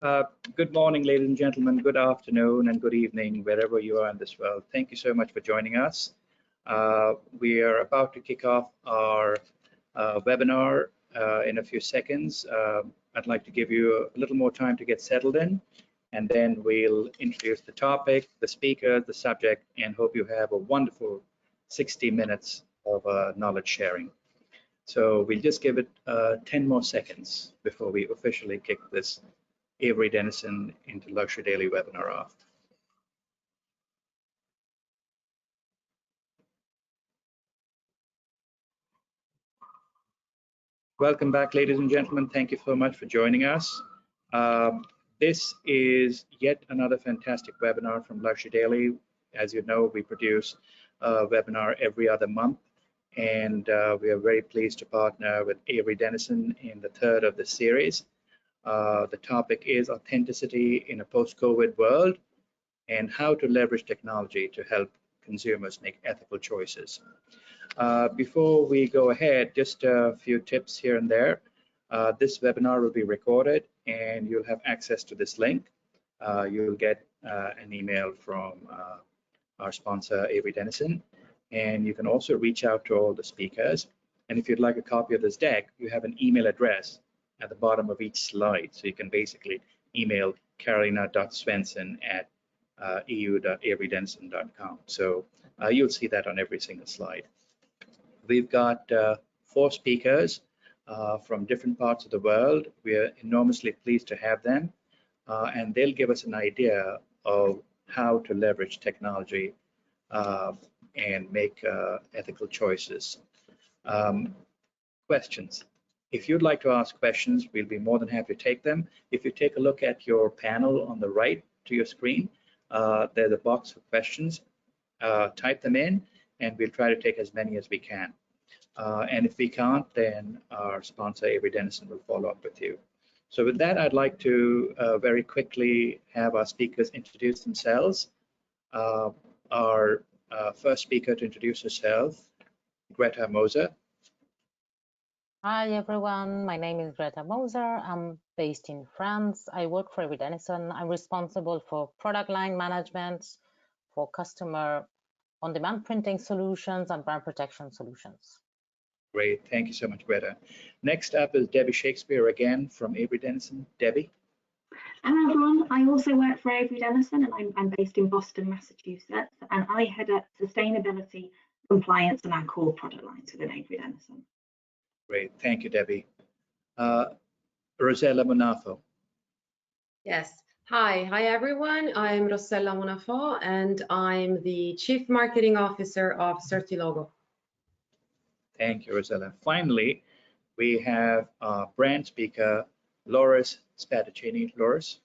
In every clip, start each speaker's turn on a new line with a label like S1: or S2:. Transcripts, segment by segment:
S1: Uh, Good morning, ladies and gentlemen. Good afternoon and good evening, wherever you are in this world. Thank you so much for joining us. We are about to kick off our webinar in a few seconds. I'd like to give you a little more time to get settled in, and then we'll introduce the topic, the speaker, the subject, and hope you have a wonderful 60 minutes of knowledge sharing. So we'll just give it 10 more seconds before we officially kick this Avery Dennison into Luxury Daily webinar off. Welcome back, ladies and gentlemen. Thank you so much for joining us. This is yet another fantastic webinar from Luxury Daily. As you know, we produce a webinar every other month, and we are very pleased to partner with Avery Dennison in the third of the series. The topic is authenticity in a post-COVID world and how to leverage technology to help consumers make ethical choices. Before we go ahead, just a few tips here and there. This webinar will be recorded and you'll have access to this link. You'll get an email from our sponsor, Avery Dennison, and you can also reach out to all the speakers. And if you'd like a copy of this deck, you have an email address at the bottom of each slide. So you can basically email carolina.svensson@eu.averydennison.com. So you'll see that on every single slide. We've got 4 speakers from different parts of the world. We are enormously pleased to have them, and they'll give us an idea of how to leverage technology and make ethical choices. Questions. If you'd like to ask questions, we'll be more than happy to take them. If you take a look at your panel on the right to your screen, there's a box for questions. Type them in, and we'll try to take as many as we can. And if we can't, then our sponsor, Avery Dennison, will follow up with you. So with that, I'd like to very quickly have our speakers introduce themselves. Our first speaker to introduce herself, Greta Moser.
S2: Hi everyone, my name is Greta Moser. I'm based in France. I work for Avery Dennison. I'm responsible for product line management, for customer on-demand printing solutions and brand protection solutions.
S1: Great, thank you so much, Greta. Next up is Debbie Shakespeare again from Avery Dennison. Debbie.
S3: Hello everyone, I also work for Avery Dennison and I'm based in Boston, Massachusetts, and I head up sustainability, compliance and our core product lines within Avery Dennison.
S1: Great, thank you, Debbie. Rossella Munafò.
S4: Yes, hi everyone. I'm Rossella Munafò and I'm the Chief Marketing Officer of Certilogo.
S1: Thank you, Rossella. Finally, we have our brand speaker, Loris Spadaccini. Loris.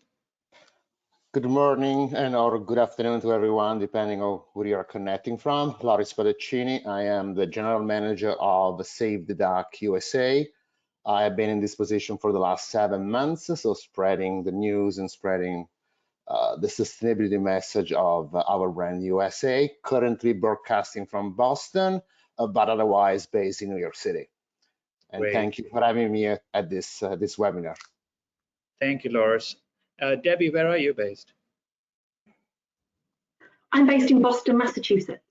S5: Good morning or good afternoon to everyone, depending on where you are connecting from. Loris Spadaccini. I am the General Manager of Save the Duck USA. I have been in this position for the last 7 months, so spreading the news and spreading the sustainability message of our brand USA. Currently broadcasting from Boston, but otherwise based in New York City. And
S1: Great.
S5: Thank you for having me at this webinar.
S1: Thank you, Loris. Debbie, where are you based?
S3: I'm based in Boston, Massachusetts.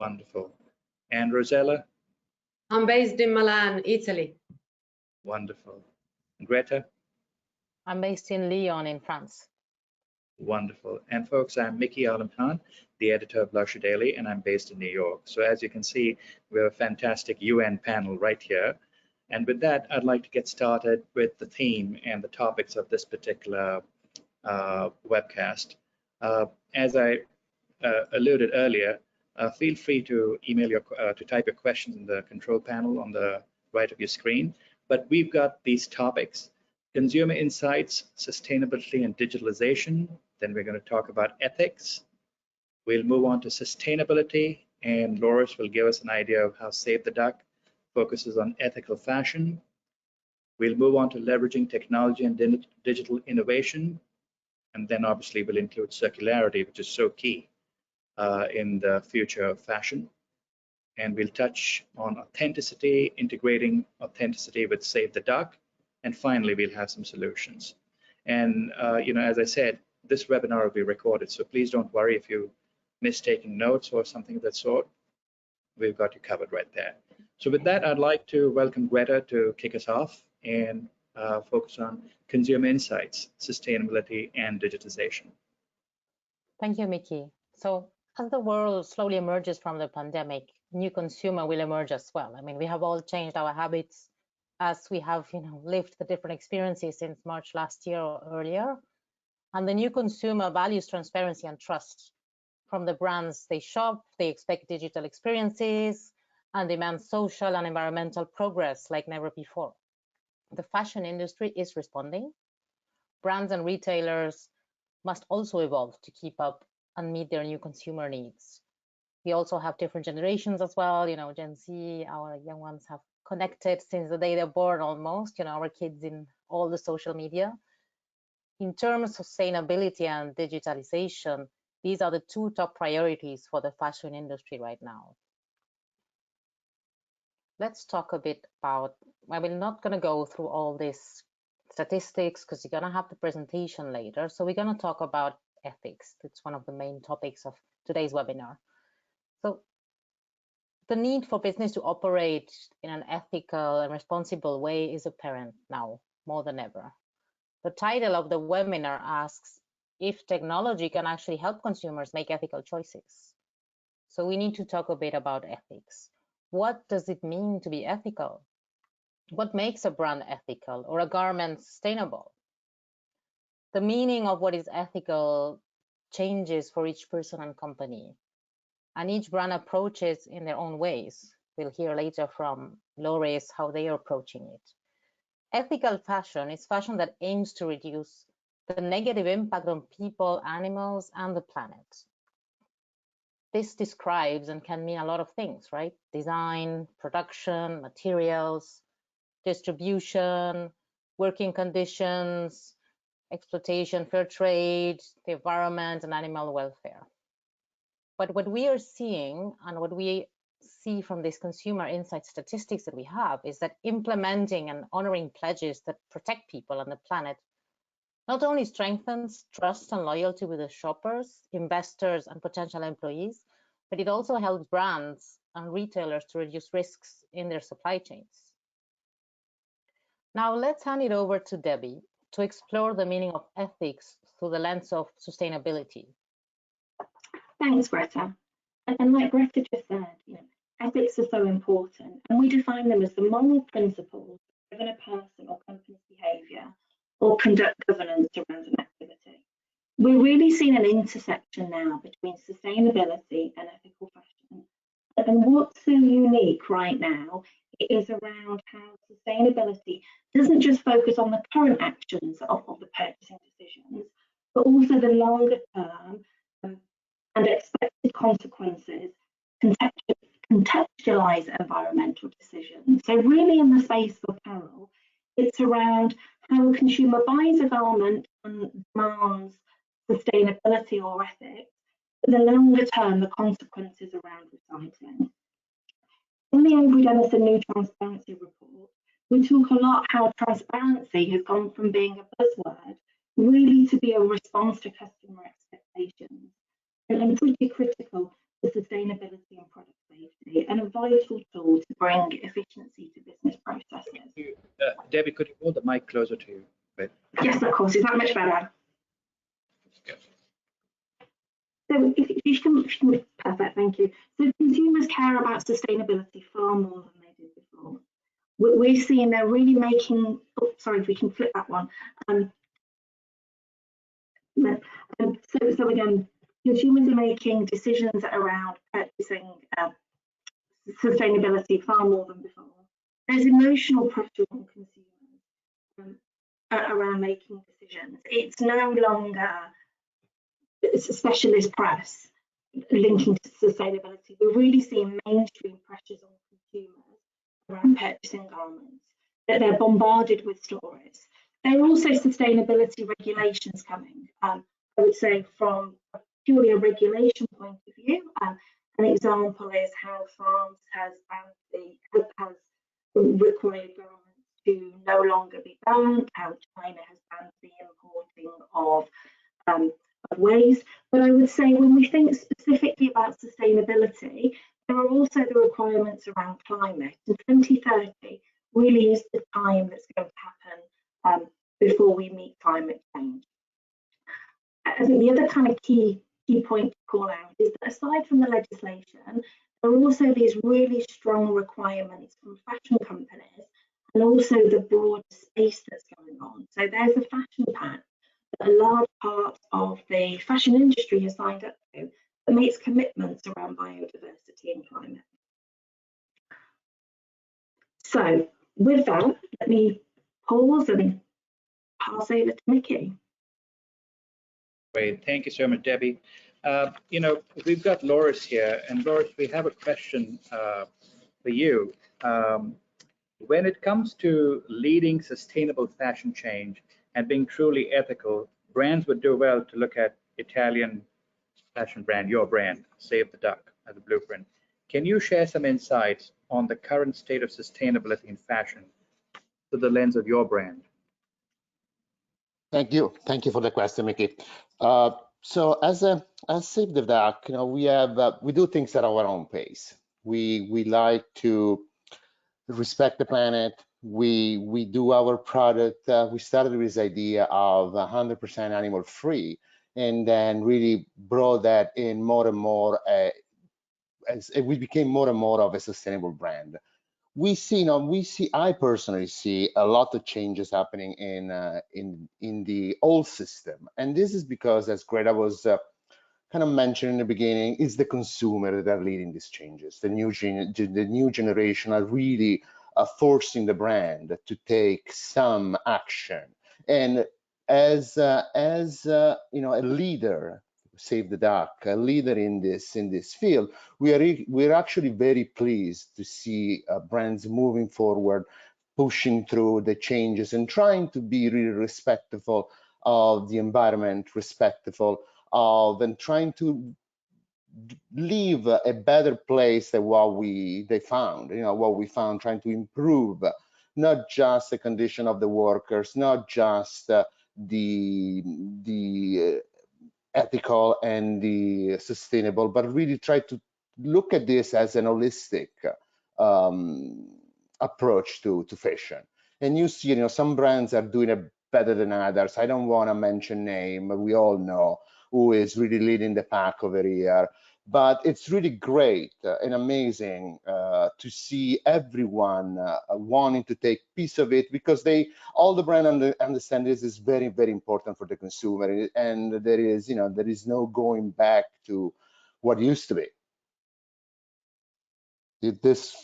S1: Wonderful. And Rossella?
S4: I'm based in Milan, Italy.
S1: Wonderful. Greta?
S2: I'm based in Lyon in France.
S1: Wonderful. And folks, I'm Mickey Alamhan, the editor of Luxury Daily, and I'm based in New York. So as you can see, we have a fantastic UN panel right here. And with that, I'd like to get started with the theme and the topics of this particular webcast. As I alluded earlier, feel free to type your questions in the control panel on the right of your screen. But we've got these topics: consumer insights, sustainability and digitalization. Then we're going to talk about ethics. We'll move on to sustainability, and Loris will give us an idea of how Save the Duck focuses on ethical fashion. We'll move on to leveraging technology and digital innovation. And then obviously we'll include circularity, which is so key in the future of fashion. And we'll touch on authenticity, integrating authenticity with Save the Duck. And finally, we'll have some solutions. And as I said, this webinar will be recorded, so please don't worry if you miss taking notes or something of that sort. We've got you covered right there. So with that, I'd like to welcome Greta to kick us off and focus on consumer insights, sustainability, and digitization.
S2: Thank you, Mickey. So as the world slowly emerges from the pandemic, new consumer will emerge as well. I mean, we have all changed our habits as we have lived the different experiences since March last year or earlier. And the new consumer values transparency and trust. From the brands they shop, they expect digital experiences and demand social and environmental progress like never before. The fashion industry is responding. Brands and retailers must also evolve to keep up and meet their new consumer needs. We also have different generations as well. Gen Z, our young ones have connected since the day they're born almost, our kids in all the social media. In terms of sustainability and digitalization, these are the two top priorities for the fashion industry right now. Let's talk a bit about, I'm not going to go through all these statistics because you're going to have the presentation later. So we're going to talk about ethics. It's one of the main topics of today's webinar. So the need for business to operate in an ethical and responsible way is apparent now more than ever. The title of the webinar asks if technology can actually help consumers make ethical choices. So we need to talk a bit about ethics. What does it mean to be ethical? What makes a brand ethical or a garment sustainable? The meaning of what is ethical changes for each person and company, and each brand approaches in their own ways. We'll hear later from Loris how they are approaching it. Ethical fashion is fashion that aims to reduce the negative impact on people, animals, and the planet. This describes and can mean a lot of things, right? Design, production, materials, distribution, working conditions, exploitation, fair trade, the environment, and animal welfare. But what we are seeing and what we see from these consumer insight statistics that we have is that implementing and honoring pledges that protect people and the planet not only strengthens trust and loyalty with the shoppers, investors, and potential employees, but it also helps brands and retailers to reduce risks in their supply chains. Now let's hand it over to Debbie to explore the meaning of ethics through the lens of sustainability.
S3: Thanks, Greta. And like Greta just said, ethics are so important, and we define them as the moral principles that govern a person or company's behaviour or conduct governance around an activity. We're really seeing an intersection now between sustainability and ethical fashion. And what's so unique right now is around how sustainability doesn't just focus on the current actions of the purchasing decisions, but also the longer term and expected consequences, contextualize environmental decisions. So really in the space of apparel, it's around how a consumer buys a garment and demands sustainability or ethics, but the longer term, the consequences around recycling. In the Avery Dennison New Transparency Report, we talk a lot how transparency has gone from being a buzzword really to be a response to customer expectations, and pretty critical to sustainability and product safety, and a vital tool to bring efficiency to business processes.
S1: Debbie, could you hold the mic closer to you? Right.
S3: Yes, of course. Is that much better?
S1: Good.
S3: So if you can, perfect, thank you. So consumers care about sustainability far more than they did before. We're seeing they're really making, oh, sorry, if we can flip that one. So again, consumers are making decisions around purchasing sustainability far more than before. There's emotional pressure on consumers around making decisions. It's no longer specialist press linking to sustainability. We're really seeing mainstream pressures on consumers around purchasing garments, that they're bombarded with stories. There are also sustainability regulations coming. I would say from purely a regulation point of view, an example is how France has required garments to no longer be banned, how China has banned the import of ways. But I would say when we think specifically about sustainability, there are also the requirements around climate. And 2030 really is the time that's going to happen before we meet climate change. I think the other kind of key point to call out is that aside from the legislation, there are also these really strong requirements from fashion companies and also the broad space that's going on. So there's a fashion pact that a large part of the fashion industry has signed up to that makes commitments around biodiversity and climate. So with that, let me pause and pass over to Mickey.
S1: Great, thank you so much, Debbie. You know, we've got Loris here, and Loris, we have a question for you. When it comes to leading sustainable fashion change and being truly ethical, brands would do well to look at Italian fashion brand, your brand, Save the Duck, as a blueprint. Can you share some insights on the current state of sustainability in fashion through the lens of your brand?
S5: Thank you for the question, Mickey. So as Save the Duck, you know, we do things at our own pace. We like to respect the planet. We do our product. We started with this idea of 100% animal free, and then really brought that in more and more as we became more and more of a sustainable brand. I personally see a lot of changes happening in the old system, and this is because, as Greta was kind of mentioned in the beginning, it's the consumer that are leading these changes. The new generation are really forcing the brand to take some action, and as you know, a leader, Save the Duck, a leader in this field, we're actually very pleased to see brands moving forward, pushing through the changes and trying to be really respectful of the environment, respectful of, and trying to leave a better place than what they found. You know, what we found, trying to improve not just the condition of the workers, not just the ethical and the sustainable, but really try to look at this as an holistic approach to fashion. And you see, you know, some brands are doing it better than others. I don't want to mention name, but we all know who is really leading the pack over here. But it's really great and amazing to see everyone wanting to take piece of it, because all the brand understand this is very, very important for the consumer, and there is no going back to what used to be. Did this,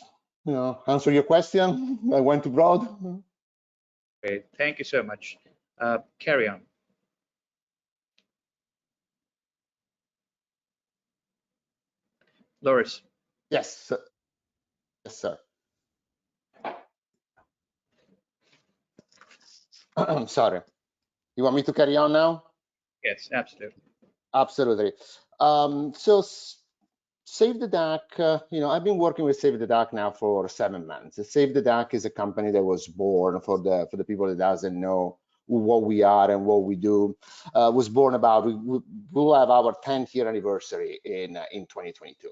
S5: you know, answer your question? I went too broad.
S1: Great, thank you so much. Carry on. Loris.
S5: Yes, yes, sir. I'm sorry. You want me to carry on now?
S1: Yes, absolutely.
S5: Absolutely. So Save the Duck, you know, I've been working with Save the Duck now for 7 months. Save the Duck is a company that was born, for the people that doesn't know what we are and what we do, was born about, we'll have our 10th year anniversary in 2022.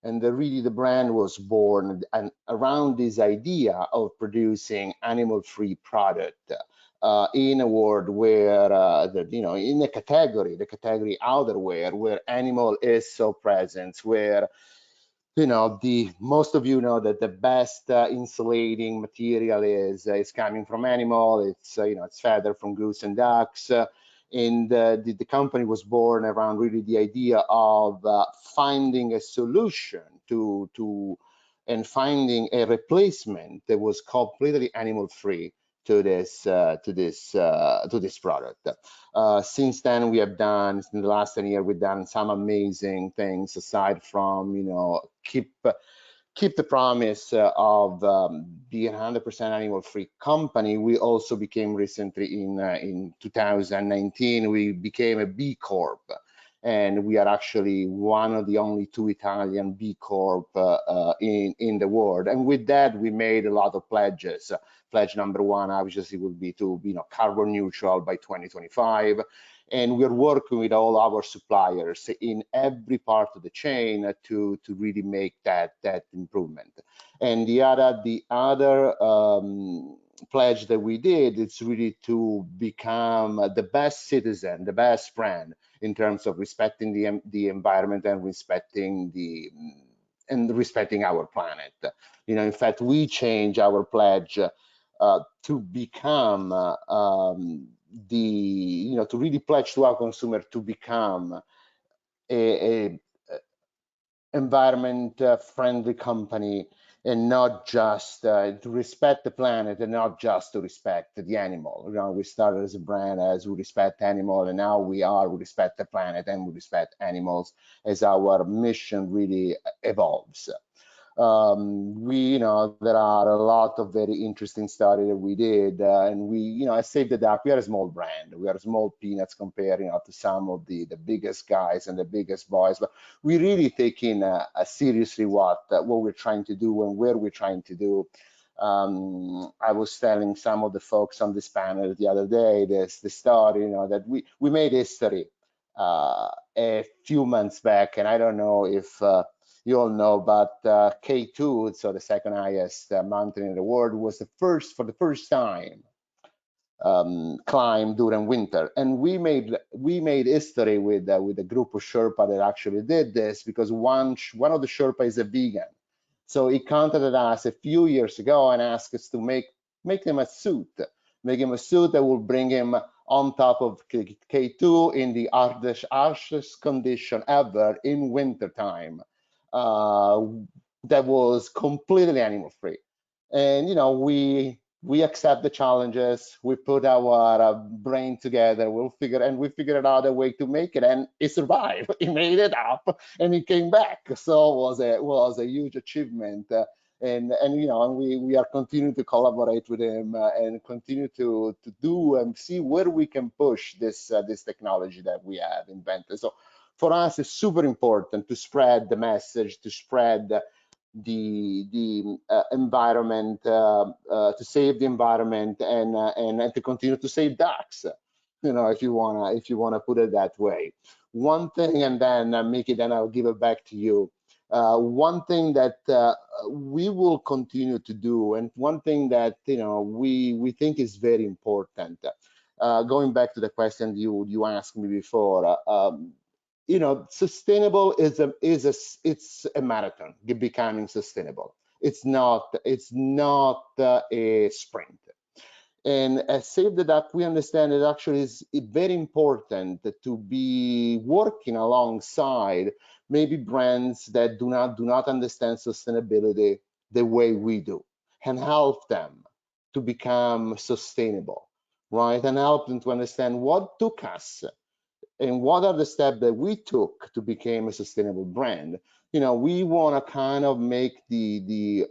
S5: And really the brand was born around this idea of producing animal-free product in a world where, you know, in the category outerwear, where animal is so present, where, you know, most of you know that the best insulating material is coming from animal. It's you know, it's feather from goose and ducks. And the company was born around really the idea of finding a solution and finding a replacement that was completely animal free to this product. Since then, we have done, in the last 10 years, we've done some amazing things aside from, you know, keep the promise of being 100% animal free company. We also became recently in 2019, we became a B Corp. and we are actually one of the only 2 Italian B Corp in the world. And with that, we made a lot of pledges. Pledge number 1 obviously would be to carbon neutral by 2025. And we're working with all our suppliers in every part of the chain to really make that improvement. And the other pledge that we did is really to become the best citizen, the best brand in terms of respecting the environment and respecting our planet. In fact, we changed our pledge to become to really pledge to our consumer to become a environment friendly company, and not just to respect the planet and not just to respect the animal. We started as a brand as we respect animal, and now we respect the planet and we respect animals as our mission really evolves. There are a lot of very interesting studies that we did, and we, at Save the Duck, we are a small brand. We are small peanuts compared, to some of the biggest guys and the biggest boys. But we really take in seriously what we're trying to do and where we're trying to do. I was telling some of the folks on this panel the other day the story, that we made history a few months back, and I don't know if you all know, but K2, so the second highest mountain in the world, was for the first time climbed during winter. And we made history with a group of Sherpa that actually did this, because one of the Sherpa is a vegan. So he contacted us a few years ago and asked us to make him a suit, that will bring him on top of K2 in the harshest condition ever in winter time. That was completely animal free. And we accept the challenges, we put our brain together, we figured out a way to make it, and it survived. He made it up and he came back. So it was a huge achievement. And we are continuing to collaborate with him and continue to do and see where we can push this technology that we have invented. So for us, it's super important to spread the message, to spread the environment, to save the environment, and to continue to save ducks. If you wanna put it that way. One thing, and then Mickey, then I'll give it back to you. One thing that we will continue to do, and one thing that we think is very important. Going back to the question you asked me before. Sustainable it's a marathon. Becoming sustainable. It's not a sprint. And at Save the Duck, we understand it actually is very important to be working alongside maybe brands that do not understand sustainability the way we do, and help them to become sustainable, right? And help them to understand what took us and what are the steps that we took to become a sustainable brand. We want to kind of make the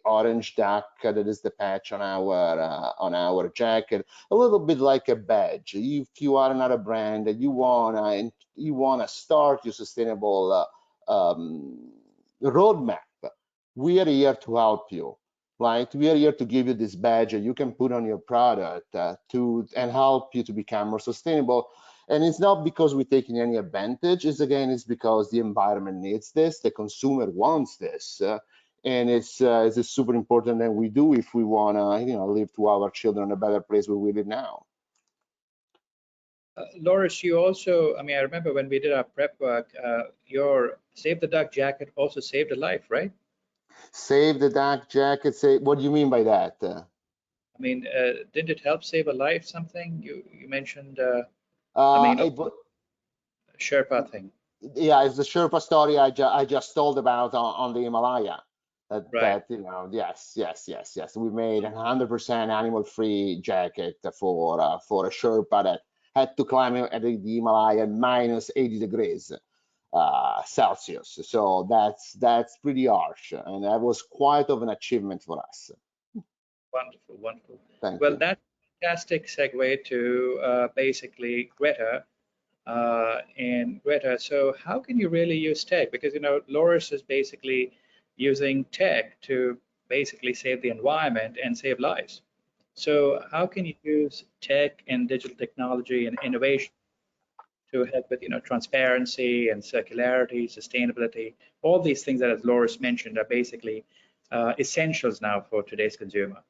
S5: orange duck that is the patch on our jacket a little bit like a badge. If you are another brand that you wanna start your sustainable roadmap, we are here to help you. Right, we are here to give you this badge that you can put on your product and help you to become more sustainable. And it's not because we're taking any advantage. It's because the environment needs this, the consumer wants this, and it's super important that we do if we want to, leave to our children a better place where we live now.
S1: Loris, you also, I remember when we did our prep work, your Save the Duck jacket also saved a life, right? Save the Duck jacket.
S5: What do you mean by that?
S1: Didn't it help save a life? Something you mentioned. Sherpa thing.
S5: Yeah, it's the Sherpa story I just told about on the Himalaya.
S1: Right.
S5: Yes. We made 100% animal-free jacket for a Sherpa that had to climb at the Himalaya minus 80 degrees Celsius. So that's pretty harsh, and that was quite of an achievement for us.
S1: Wonderful.
S5: Thank
S1: you.
S5: Well,
S1: that's a fantastic segue to basically Greta. And Greta, so how can you really use tech? Because, you know, Loris is basically using tech to basically save the environment and save lives. So how can you use tech and digital technology and innovation to help with, you know, transparency and circularity, sustainability? All these things that, as Loris mentioned, are basically essentials now for today's consumer.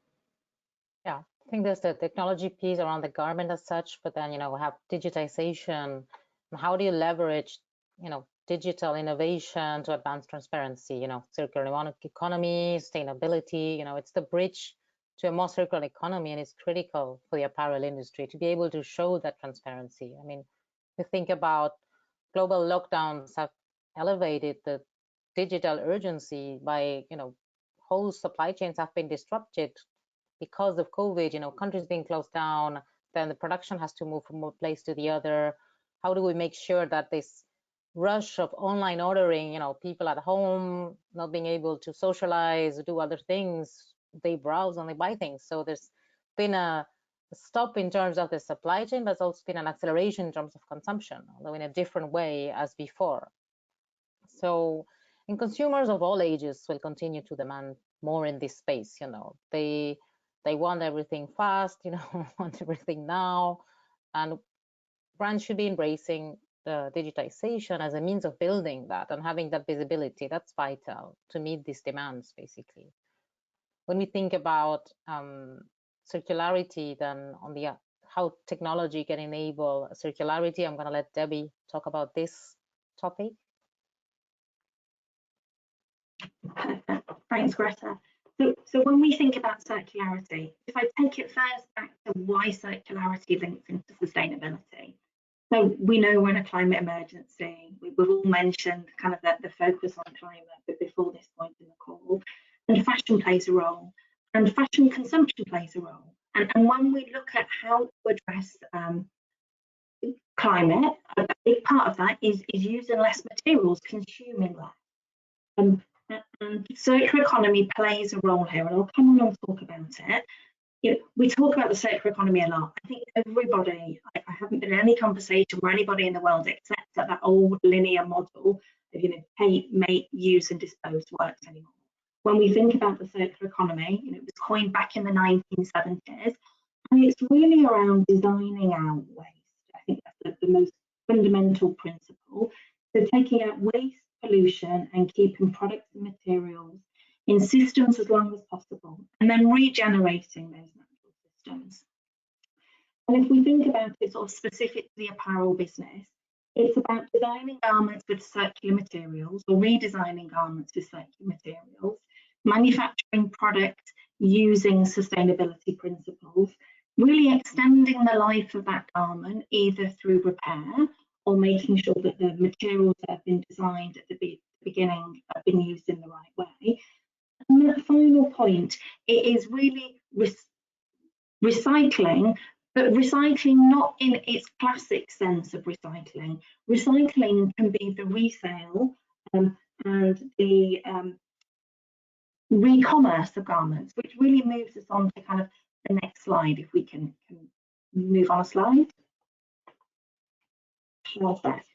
S2: Yeah, I think there's the technology piece around the garment as such, but then, you know, we have digitization. And how do you leverage, you know, digital innovation to advance transparency, you know, circular economy, sustainability, you know, it's the bridge to a more circular economy, and it's critical for the apparel industry to be able to show that transparency. I mean, we think about global lockdowns have elevated the digital urgency by, you know, whole supply chains have been disrupted because of COVID, you know, countries being closed down, then the production has to move from one place to the other. How do we make sure that this rush of online ordering, you know, people at home not being able to socialize, do other things, they browse and they buy things. So there's been a stop in terms of the supply chain, but there's also been an acceleration in terms of consumption, although in a different way as before. So, and consumers of all ages will continue to demand more in this space, you know, they want everything fast, you know, want everything now, and brands should be embracing the digitization as a means of building that and having that visibility. That's vital to meet these demands, basically. When we think about circularity, then on the how technology can enable circularity, I'm going to let Debbie talk about this topic.
S3: Thanks, Greta. So when we think about circularity, if I take it first back to why circularity links into sustainability. So we know we're in a climate emergency. We've all mentioned kind of the focus on climate, but before this point in the call, and fashion plays a role, and fashion consumption plays a role. And when we look at how to address climate, a big part of that is using less materials, consuming less. And circular economy plays a role here, and I'll come on and talk about it. You know, we talk about the circular economy a lot. I think everybody, I haven't been in any conversation where anybody in the world accepts that old linear model of, you know, take, make, use and dispose works anymore. When we think about the circular economy, you know, it was coined back in the 1970s, and it's really around designing out waste. I think that's the most fundamental principle. So taking out waste, pollution, and keeping products and materials in systems as long as possible, and then regenerating those natural systems. And if we think about it sort of specific to the apparel business, it's about designing garments with circular materials or redesigning garments with circular materials, manufacturing products using sustainability principles, really extending the life of that garment either through repair or making sure that the materials that have been designed at the beginning have been used in the right way. And that final point, it is really recycling, but recycling not in its classic sense of recycling. Recycling can be the resale and the re-commerce of garments, which really moves us on to kind of the next slide, if we can move on a slide. Perfect.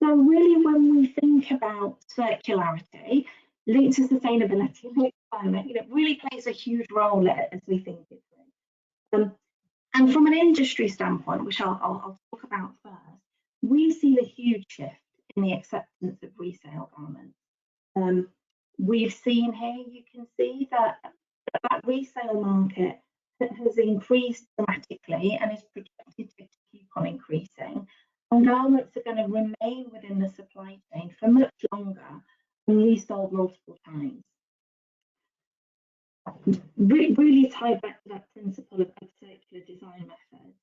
S3: So really, when we think about circularity linked to sustainability, linked to climate, it really plays a huge role as we think it through. And from an industry standpoint, which I'll talk about first, we see a huge shift in the acceptance of resale garments. We've seen here, you can see that resale market has increased dramatically and is projected to keep on increasing. And garments are going to remain within the supply chain for much longer and resold multiple times. Really tied back to that principle of circular design methods.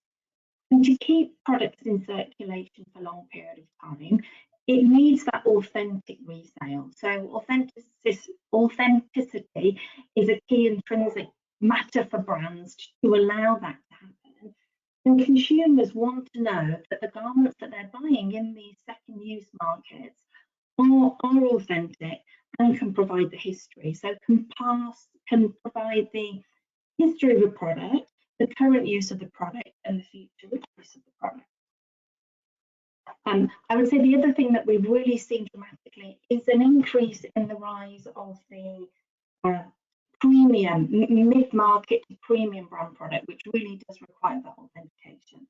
S3: And to keep products in circulation for a long period of time, it needs that authentic resale. So authenticity is a key intrinsic matter for brands to allow that to happen. And consumers want to know that the garments that they're buying in these second use markets are authentic and can provide the history. So can provide the history of a product, the current use of the product, and the future use of the product. I would say the other thing that we've really seen dramatically is an increase in the rise of the premium, mid-market premium brand product, which really does require that authentication.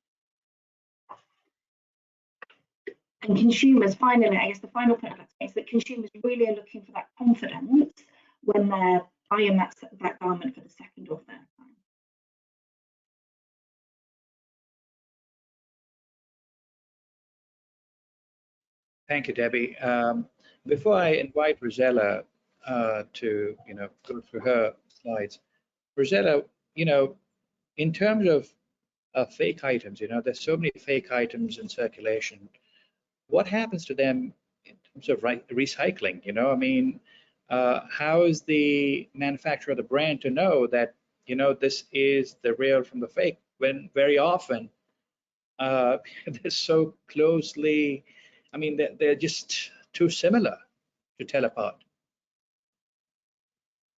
S3: And consumers, finally, I guess the final point I'd like to make is that consumers really are looking for that confidence when they're buying that garment for the second or third time.
S1: Thank you, Debbie. Before I invite Rossella to go through her slides, Rossella, in terms of fake items, there's so many fake items in circulation. What happens to them in terms of recycling? I mean, how is the manufacturer or the brand to know that this is the real from the fake, when very often they're so closely, I mean, they're just too similar to tell apart?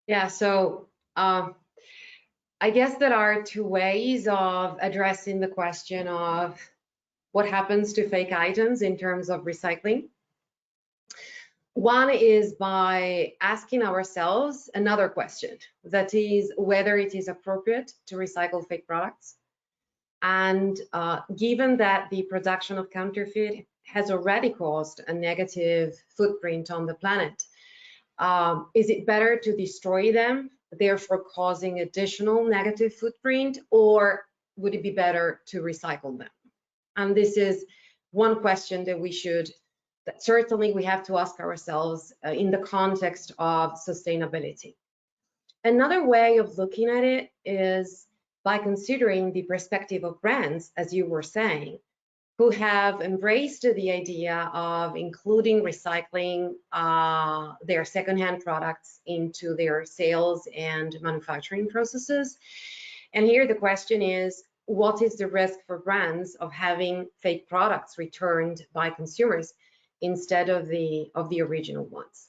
S4: Yeah, so I guess there are two ways of addressing the question of what happens to fake items in terms of recycling. One is by asking ourselves another question, that is whether it is appropriate to recycle fake products. And given that the production of counterfeit has already caused a negative footprint on the planet, is it better to destroy them, therefore causing additional negative footprint, or would it be better to recycle them? And this is one question that certainly we have to ask ourselves in the context of sustainability. Another way of looking at it is by considering the perspective of brands, as you were saying, who have embraced the idea of including recycling their secondhand products into their sales and manufacturing processes. And here the question is, what is the risk for brands of having fake products returned by consumers instead of the original ones?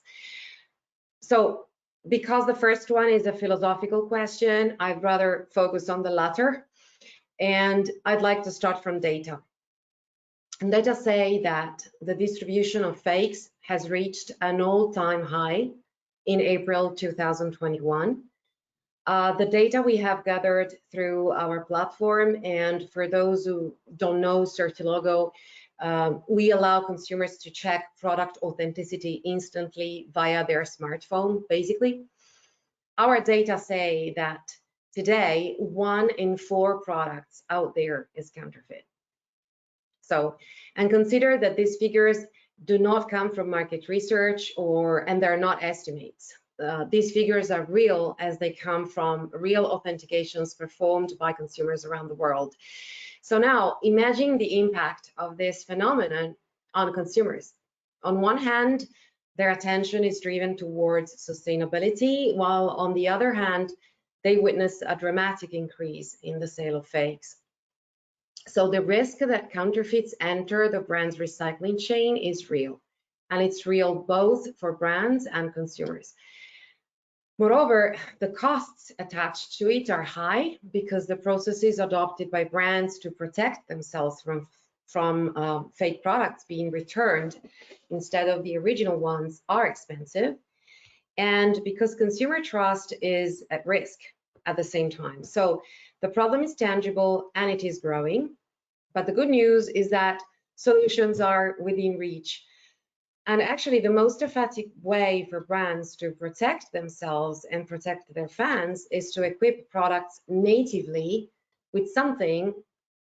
S4: So because the first one is a philosophical question, I'd rather focus on the latter. And I'd like to start from data. And data say that the distribution of fakes has reached an all-time high in April 2021. The data we have gathered through our platform, and for those who don't know Certilogo, we allow consumers to check product authenticity instantly via their smartphone, basically. Our data say that today, 1 in 4 products out there is counterfeit. So, and consider that these figures do not come from market research and they're not estimates. These figures are real as they come from real authentications performed by consumers around the world. So now imagine the impact of this phenomenon on consumers. On one hand, their attention is driven towards sustainability, while on the other hand, they witness a dramatic increase in the sale of fakes. So the risk that counterfeits enter the brand's recycling chain is real, and it's real both for brands and consumers. Moreover, the costs attached to it are high because the processes adopted by brands to protect themselves from fake products being returned instead of the original ones are expensive, and because consumer trust is at risk at the same time. So the problem is tangible and it is growing, but the good news is that solutions are within reach. And actually, the most effective way for brands to protect themselves and protect their fans is to equip products natively with something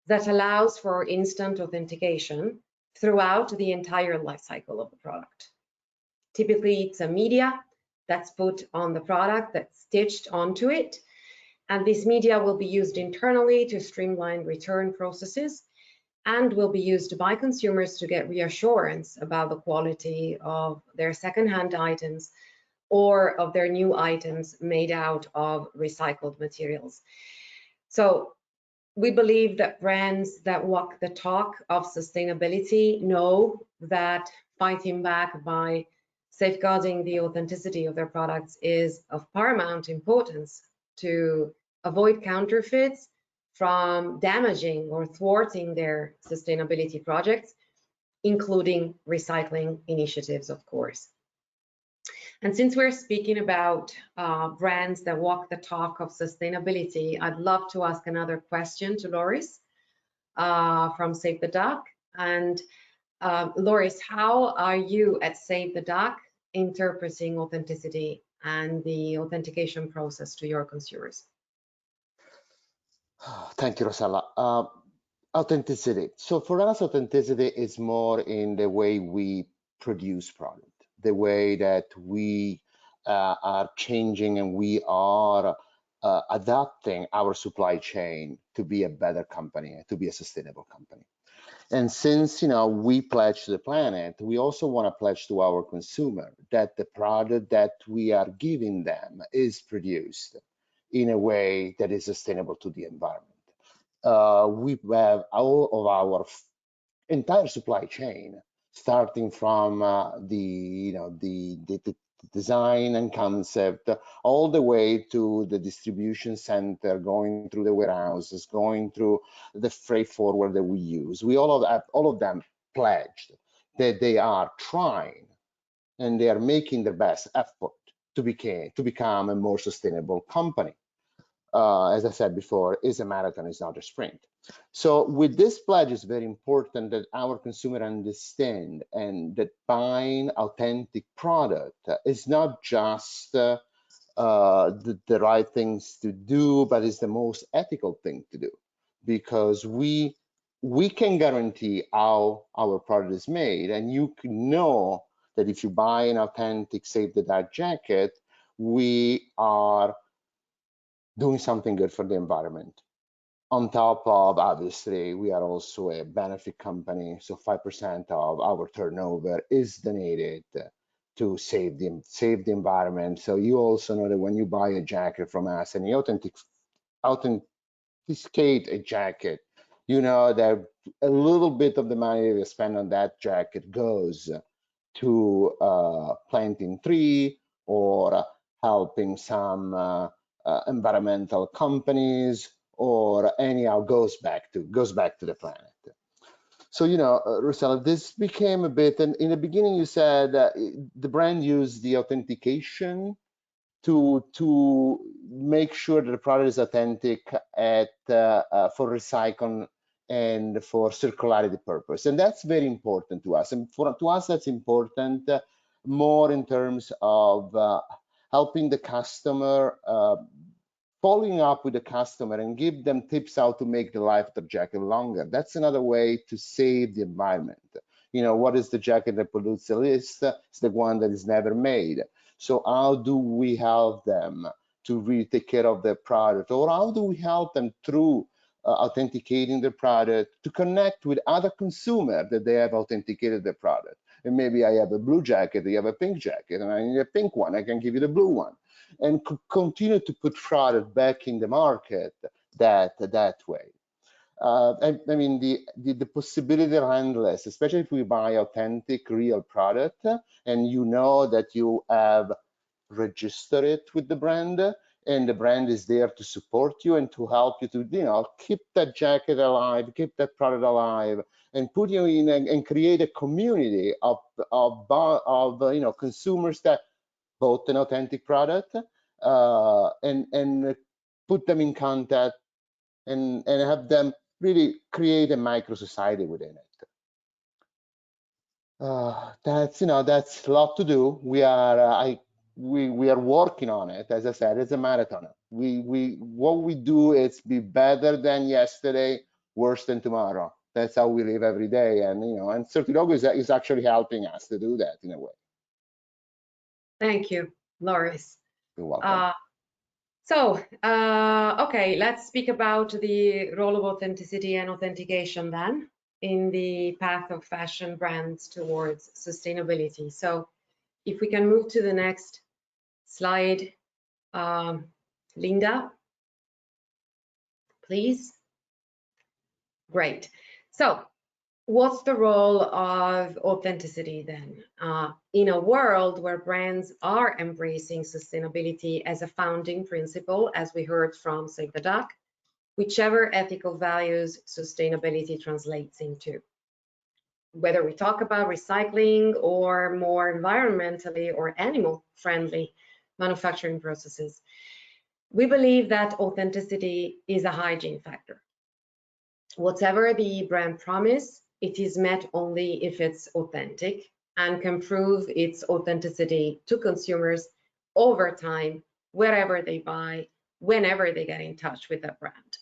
S4: that allows for instant authentication throughout the entire life cycle of the product. Typically, it's a media that's put on the product, that's stitched onto it, and this media will be used internally to streamline return processes and will be used by consumers to get reassurance about the quality of their secondhand items or of their new items made out of recycled materials. So we believe that brands that walk the talk of sustainability know that fighting back by safeguarding the authenticity of their products is of paramount importance to avoid counterfeits from damaging or thwarting their sustainability projects, including recycling initiatives, of course. And since we're speaking about brands that walk the talk of sustainability, I'd love to ask another question to Loris from Save the Duck. And Loris, how are you at Save the Duck interpreting authenticity and the authentication process to your consumers?
S5: Thank you, Rossella. Authenticity. So for us, authenticity is more in the way we produce product, the way that we are changing and we are adapting our supply chain to be a better company, to be a sustainable company. And since we pledge to the planet, we also want to pledge to our consumer that the product that we are giving them is produced in a way that is sustainable to the environment. We have all of our entire supply chain, starting from the design and concept, all the way to the distribution center, going through the warehouses, going through the freight forward that we use. We all of them pledged that they are trying and they are making their best effort to become a more sustainable company. As I said before, is a marathon, is not a sprint. So with this pledge, it's very important that our consumer understand and that buying authentic product is not just the right things to do, but it's the most ethical thing to do, because we can guarantee how our product is made, and you can know that if you buy an authentic Save the Duck jacket, we are doing something good for the environment. On top of, obviously, we are also a benefit company, so 5% of our turnover is donated to save the environment. So you also know that when you buy a jacket from us and you authenticate a jacket, you know that a little bit of the money we spend on that jacket goes to planting tree or helping some environmental companies, or anyhow goes back to the planet. So Rossella, this became a bit, and in the beginning you said the brand used the authentication to make sure that the product is authentic for recycling and for circularity purpose, and that's very important to us. And to us, that's important more in terms of helping the customer, following up with the customer and give them tips how to make the life of the jacket longer. That's another way to save the environment. What is the jacket that pollutes the least? It's the one that is never made. So how do we help them to really take care of their product? Or how do we help them through authenticating the product to connect with other consumers that they have authenticated their product? And maybe I have a blue jacket, you have a pink jacket, and I need a pink one, I can give you the blue one. And continue to put product back in the market that way. I mean, the possibility are endless, especially if we buy authentic, real product, and you know that you have registered it with the brand, and the brand is there to support you and to help you to, keep that jacket alive, keep that product alive, and put you in and create a community of consumers that bought an authentic product and put them in contact and have them really create a micro society within it. That's a lot to do. We are working on it. As I said, it's a marathon. What we do is be better than yesterday, worse than tomorrow. That's how we live every day, and and Certilogo is actually helping us to do that in a way.
S4: Thank you, Loris.
S5: You're welcome.
S4: Okay, let's speak about the role of authenticity and authentication then in the path of fashion brands towards sustainability. So if we can move to the next slide, Linda, please. Great. So what's the role of authenticity then? In a world where brands are embracing sustainability as a founding principle, as we heard from Save the Duck, whichever ethical values sustainability translates into. whether we talk about recycling or more environmentally or animal-friendly manufacturing processes. We believe that authenticity is a hygiene factor. Whatever the brand promise, it is met only if it's authentic and can prove its authenticity to consumers over time, wherever they buy, whenever they get in touch with that brand.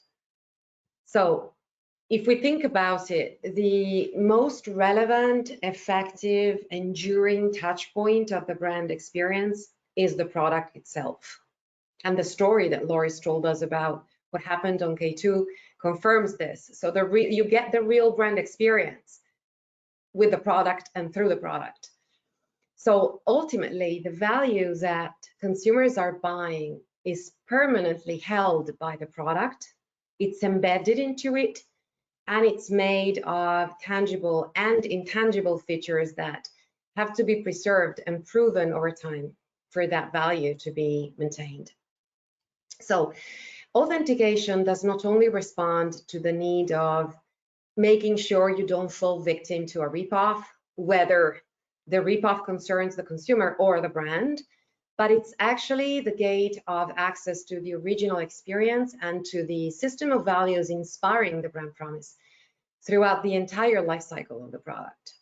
S4: So if we think about it, the most relevant, effective, enduring touch point of the brand experience is the product itself. And the story that Loris told us about what happened on K2 confirms this. So you get the real brand experience with the product and through the product. So ultimately, the value that consumers are buying is permanently held by the product. It's embedded into it, and it's made of tangible and intangible features that have to be preserved and proven over time for that value to be maintained. So authentication does not only respond to the need of making sure you don't fall victim to a ripoff, whether the ripoff concerns the consumer or the brand, but it's actually the gate of access to the original experience and to the system of values inspiring the brand promise throughout the entire life cycle of the product.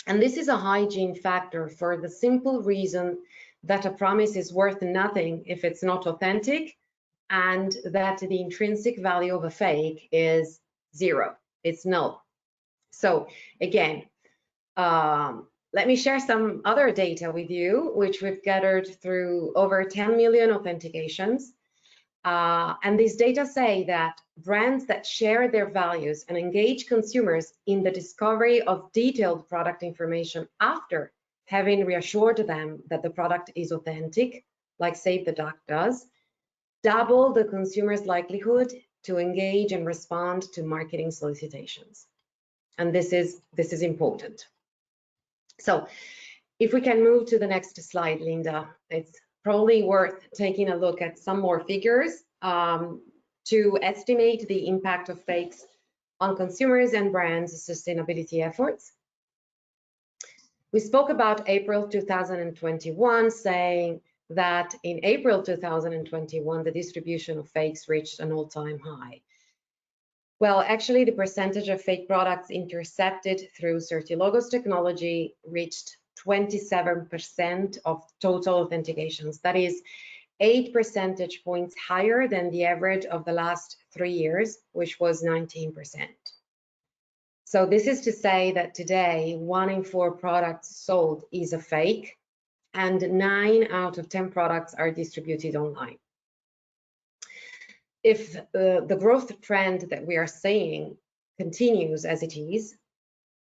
S4: And this is a hygiene factor for the simple reason that a promise is worth nothing if it's not authentic, and that the intrinsic value of a fake is zero, it's null. So again, let me share some other data with you, which we've gathered through over 10 million authentications. And these data say that brands that share their values and engage consumers in the discovery of detailed product information after having reassured them that the product is authentic, like Save the Duck does, double the consumer's likelihood to engage and respond to marketing solicitations. And this is important. So if we can move to the next slide, Linda, it's probably worth taking a look at some more figures to estimate the impact of fakes on consumers and brands' sustainability efforts. We spoke about April 2021, saying that in April 2021, the distribution of fakes reached an all-time high. Well, actually, the percentage of fake products intercepted through Certilogo's technology reached 27% of total authentications. That is 8 percentage points higher than the average of the last 3 years, which was 19%. So this is to say that today, 1 in 4 products sold is a fake, and 9 out of 10 products are distributed online. If the growth trend that we are seeing continues as it is,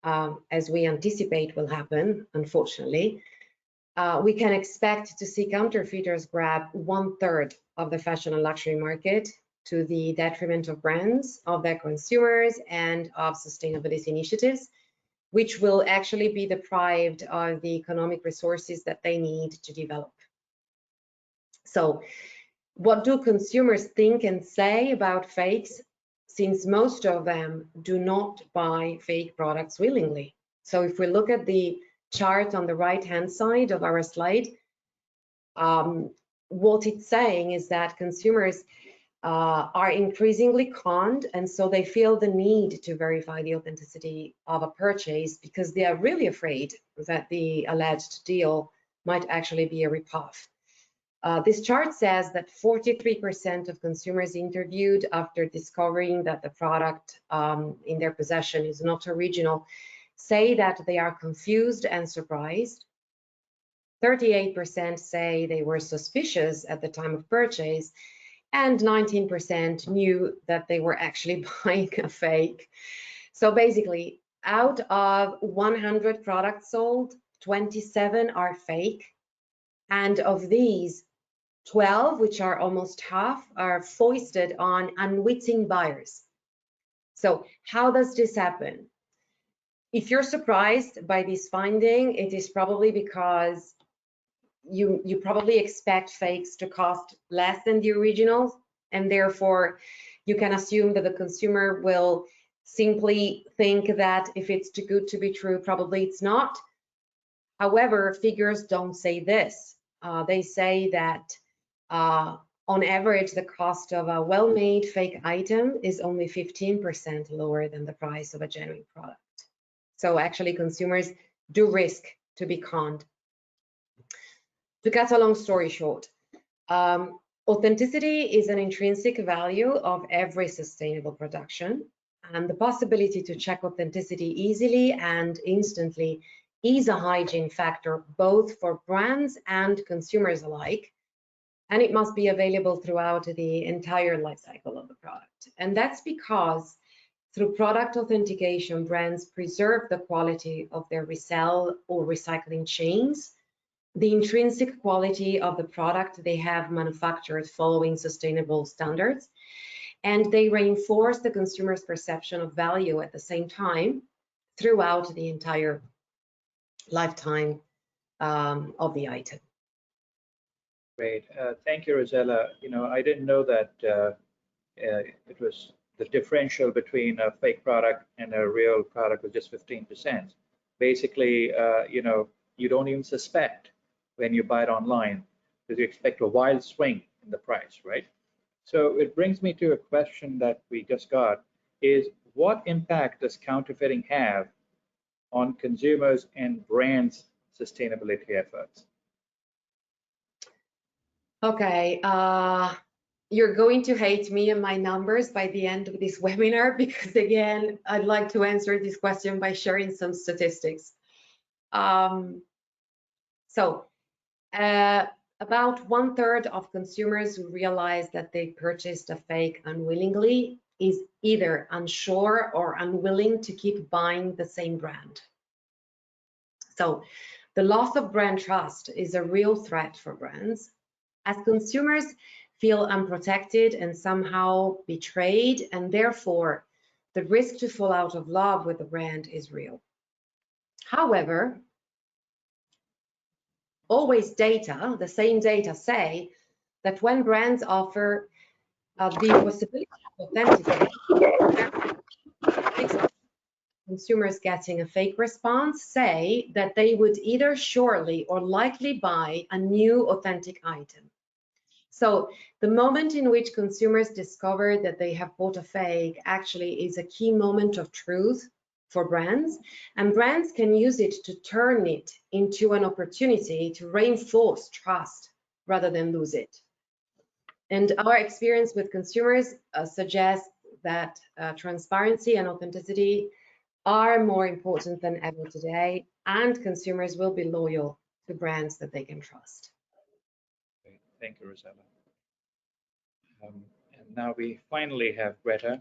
S4: as we anticipate will happen, unfortunately, we can expect to see counterfeiters grab 1/3 of the fashion and luxury market, to the detriment of brands, of their consumers, and of sustainability initiatives, which will actually be deprived of the economic resources that they need to develop. So, what do consumers think and say about fakes, since most of them do not buy fake products willingly? So if we look at the chart on the right-hand side of our slide, what it's saying is that consumers are increasingly conned, and so they feel the need to verify the authenticity of a purchase because they are really afraid that the alleged deal might actually be a ripoff. This chart says that 43% of consumers interviewed after discovering that the product in their possession is not original say that they are confused and surprised. 38% say they were suspicious at the time of purchase, and 19% knew that they were actually buying a fake. So basically, out of 100 products sold, 27 are fake, and of these, 12, which are almost half, are foisted on unwitting buyers. So how does this happen? If you're surprised by this finding, it is probably because you probably expect fakes to cost less than the originals, and therefore you can assume that the consumer will simply think that if it's too good to be true, probably it's not. However, figures don't say this. They say that on average, the cost of a well-made fake item is only 15% lower than the price of a genuine product. So actually, consumers do risk to be conned. To cut a long story short, authenticity is an intrinsic value of every sustainable production, and the possibility to check authenticity easily and instantly is a hygiene factor both for brands and consumers alike, and it must be available throughout the entire life cycle of the product. And that's because through product authentication, brands preserve the quality of their resell or recycling chains, the intrinsic quality of the product they have manufactured following sustainable standards, and they reinforce the consumer's perception of value at the same time throughout the entire lifetime of the item.
S1: Great. Thank you, Rossella. I didn't know that it was the differential between a fake product and a real product was just 15%. Basically, you don't even suspect when you buy it online because you expect a wild swing in the price, right? So it brings me to a question that we just got is what impact does counterfeiting have on consumers and brands' sustainability efforts?
S4: Okay, you're going to hate me and my numbers by the end of this webinar because again, I'd like to answer this question by sharing some statistics. About 1/3 of consumers who realize that they purchased a fake unwillingly is either unsure or unwilling to keep buying the same brand. So the loss of brand trust is a real threat for brands, as consumers feel unprotected and somehow betrayed, and therefore the risk to fall out of love with the brand is real. However, always data, the same data say that when brands offer the possibility of authenticity, consumers getting a fake response say that they would either surely or likely buy a new authentic item. So the moment in which consumers discover that they have bought a fake actually is a key moment of truth for brands, and brands can use it to turn it into an opportunity to reinforce trust rather than lose it. And our experience with consumers suggests that transparency and authenticity are more important than ever today, and consumers will be loyal to brands that they can trust.
S1: Thank you, Rossella. And now we finally have Greta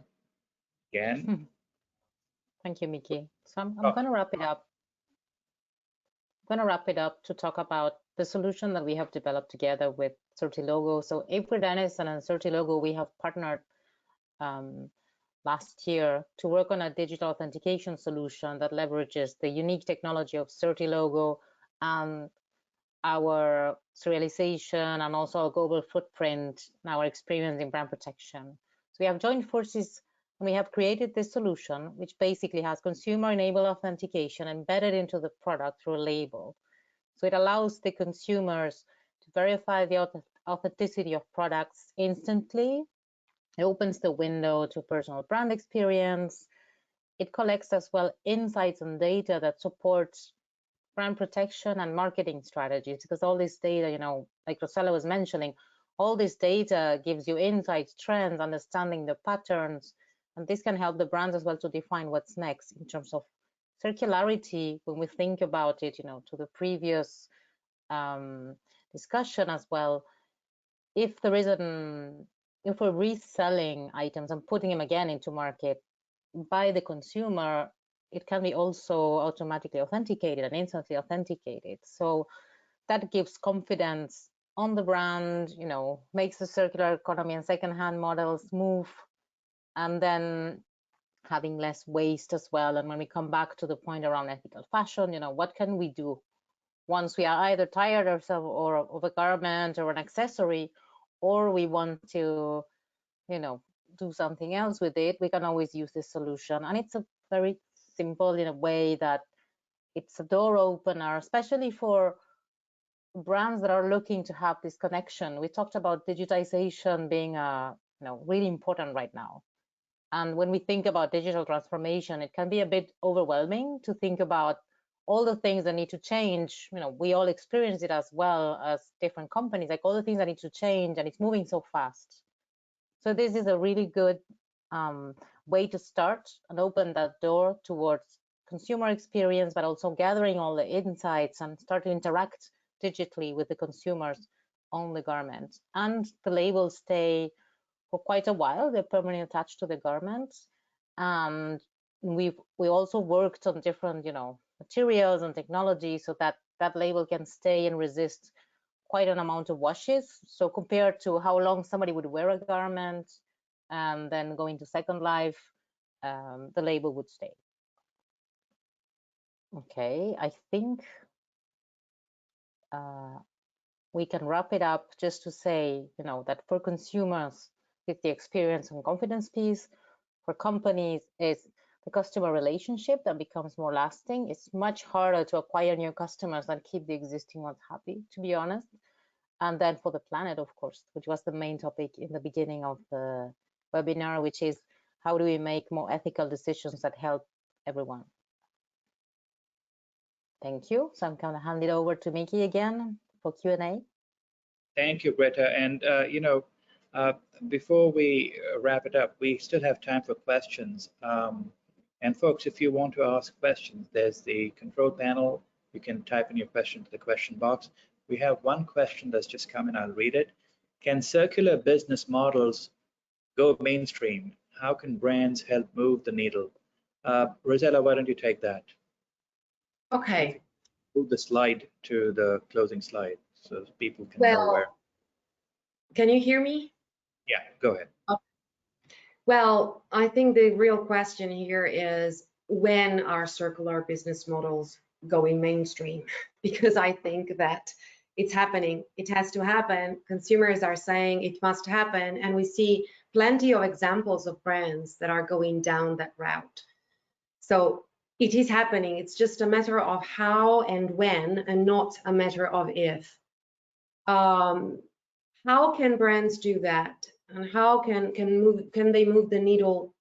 S1: again.
S2: Thank you, Mickey. So I'm going to wrap it up. I'm going to wrap it up to talk about the solution that we have developed together with Certilogo. So Avery Dennison and Certilogo, we have partnered last year to work on a digital authentication solution that leverages the unique technology of Certilogo and our serialization and also our global footprint and our experience in brand protection. So we have joined forces and we have created this solution, which basically has consumer-enabled authentication embedded into the product through a label. So it allows the consumers to verify the authenticity of products instantly. It opens the window to personal brand experience. It collects as well insights and data that supports brand protection and marketing strategies, because all this data, like Rossella was mentioning, all this data gives you insights, trends, understanding the patterns, and this can help the brands as well to define what's next in terms of circularity. When we think about it, to the previous discussion as well, if we're reselling items and putting them again into market by the consumer, it can be also automatically authenticated and instantly authenticated. So that gives confidence on the brand, makes the circular economy and secondhand models move, and then having less waste as well. And when we come back to the point around ethical fashion, what can we do once we are either tired of a garment or an accessory, or we want to, do something else with it, we can always use this solution. And it's a very simple in a way that it's a door opener, especially for brands that are looking to have this connection. We talked about digitization being really important right now. And when we think about digital transformation, it can be a bit overwhelming to think about all the things that need to change. We all experience it as well as different companies, like all the things that need to change, and it's moving so fast. So this is a really good way to start and open that door towards consumer experience, but also gathering all the insights and start to interact digitally with the consumers on the garment. And the labels stay for quite a while. They're permanently attached to the garment. And we also worked on different materials and technology so that that label can stay and resist quite an amount of washes. So compared to how long somebody would wear a garment and then go into second life, the label would stay. Okay, I think we can wrap it up just to say, that for consumers, it's the experience and confidence piece. For companies, it's the customer relationship that becomes more lasting. It's much harder to acquire new customers than keep the existing ones happy, to be honest. And then for the planet, of course, which was the main topic in the beginning of the webinar, which is how do we make more ethical decisions that help everyone? Thank you. So I'm going to hand it over to Mickey again for Q&A.
S1: Thank you, Greta. And, before we wrap it up, we still have time for questions. And folks, if you want to ask questions, there's the control panel. You can type in your question to the question box. We have one question that's just come in. I'll read it. Can circular business models go mainstream? How can brands help move the needle? Rossella, why don't you take that?
S4: Okay.
S1: Move the slide to the closing slide so people can know where.
S4: Can you hear me?
S1: Yeah, go ahead.
S4: Okay. Well, I think the real question here is, when are circular business models going mainstream? Because I think that it's happening. It has to happen. Consumers are saying it must happen, and we see plenty of examples of brands that are going down that route. So it is happening. It's just a matter of how and when, and not a matter of if. How can brands do that, and how can they move the needle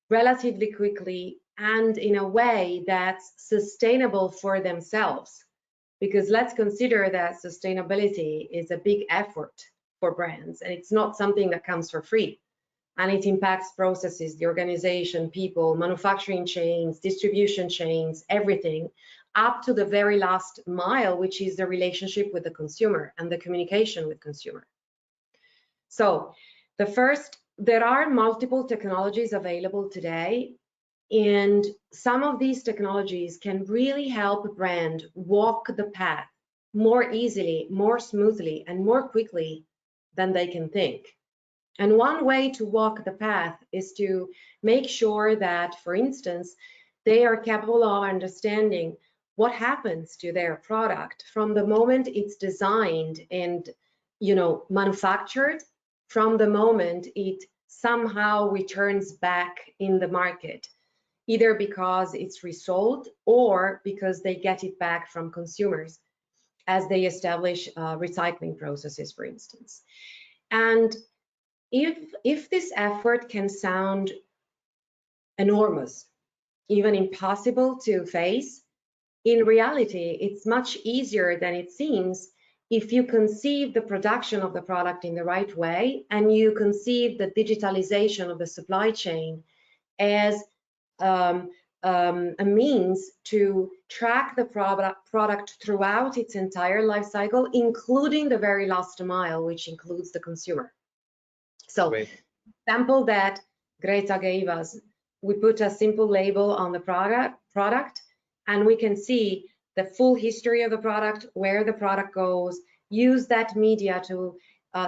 S4: relatively quickly and in a way that's sustainable for themselves? Because let's consider that sustainability is a big effort for brands, and it's not something that comes for free. And it impacts processes, the organization, people, manufacturing chains, distribution chains, everything, up to the very last mile, which is the relationship with the consumer and the communication with consumer. So there are multiple technologies available today, and some of these technologies can really help a brand walk the path more easily, more smoothly, and more quickly than they can think. And one way to walk the path is to make sure that, for instance, they are capable of understanding what happens to their product from the moment it's designed and manufactured, from the moment it somehow returns back in the market, either because it's resold or because they get it back from consumers as they establish recycling processes, for instance. And if this effort can sound enormous, even impossible to face, in reality, it's much easier than it seems if you conceive the production of the product in the right way, and you conceive the digitalization of the supply chain as a means to track the product throughout its entire life cycle, including the very last mile, which includes the consumer. So, example that Greta gave us, we put a simple label on the product, and we can see the full history of the product, where the product goes, use that media to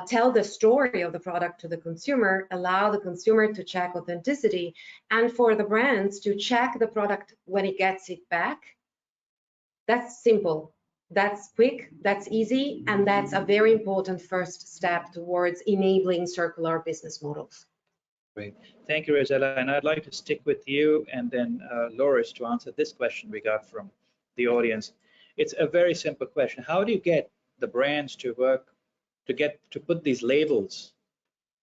S4: tell the story of the product to the consumer, allow the consumer to check authenticity, and for the brands to check the product when it gets it back. That's simple, that's quick, that's easy, and that's a very important first step towards enabling circular business models.
S1: Great. Thank you, Rossella. And I'd like to stick with you and then Loris to answer this question we got from the audience. It's a very simple question. How do you get the brands to work to put these labels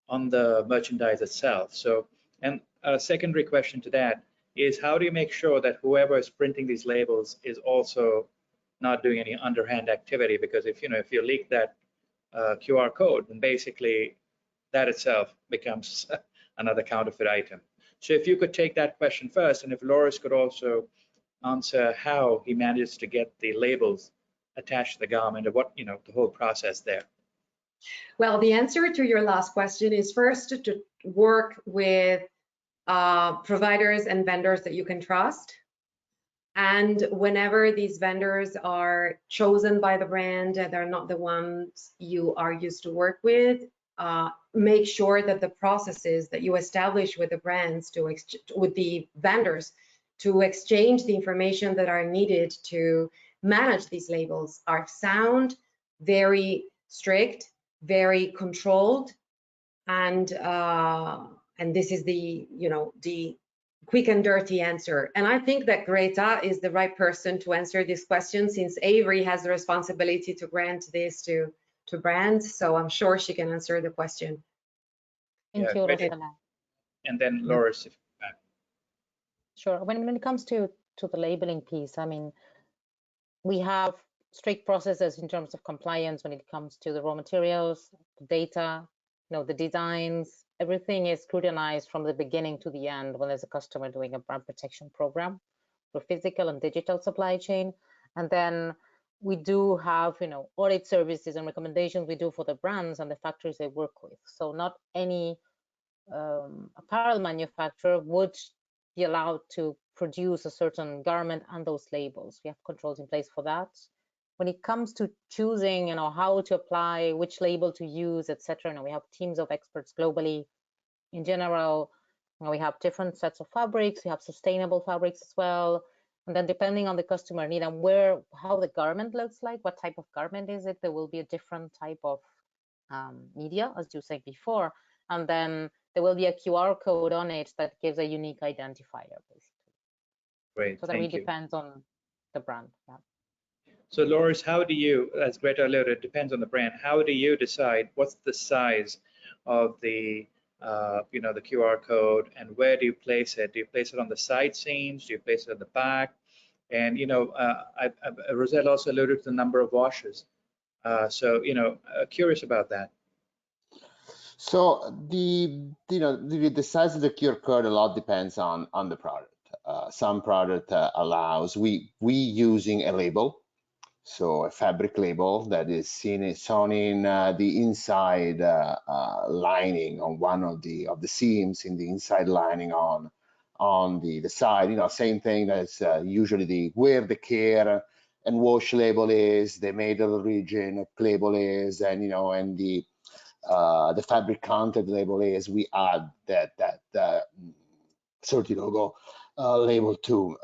S1: on the merchandise itself? So, and a secondary question to that is, how do you make sure that whoever is printing these labels is also not doing any underhand activity? Because if you leak that QR code, then basically that itself becomes another counterfeit item. So if you could take that question first, and if Loris could also answer how he manages to get the labels attached to the garment, or what, the whole process there.
S4: Well, the answer to your last question is first to work with providers and vendors that you can trust. And whenever these vendors are chosen by the brand, they're not the ones you are used to work with, make sure that the processes that you establish with the brands with the vendors to exchange the information that are needed to manage these labels are sound, very strict, very controlled, and this is the the quick and dirty answer. And I think that Greta is the right person to answer this question, since Avery has the responsibility to grant this to brands. So I'm sure she can answer the question.
S2: Thank you, Rossella.
S1: And then Loris.
S2: Sure. When it comes to the labeling piece, I mean, we have strict processes in terms of compliance when it comes to the raw materials, the data, the designs. Everything is scrutinized from the beginning to the end when there's a customer doing a brand protection program for physical and digital supply chain. And then we do have, audit services and recommendations we do for the brands and the factories they work with. So not any apparel manufacturer would be allowed to produce a certain garment and those labels. We have controls in place for that. When it comes to choosing, how to apply, which label to use, etc., we have teams of experts globally. In general, we have different sets of fabrics. We have sustainable fabrics as well. And then depending on the customer need and how the garment looks like, what type of garment is it, there will be a different type of media, as you said before. And then there will be a QR code on it that gives a unique identifier, basically.
S1: Great.
S2: So that really depends on the brand. Yeah.
S1: So Loris, how do you, as Greta alluded, it depends on the brand. How do you decide what's the size of the the QR code, and where do you place it? Do you place it on the side seams? Do you place it at the back? And Rossella also alluded to the number of washes. So curious about that.
S5: So the size of the QR code a lot depends on the product. Some product allows we using a label. So a fabric label that is sewn in the inside lining on one of the seams, in the inside lining on the side. Same thing as usually where the care and wash label is, the made of origin label is, and and the fabric content label is. We add that Certilogo label too.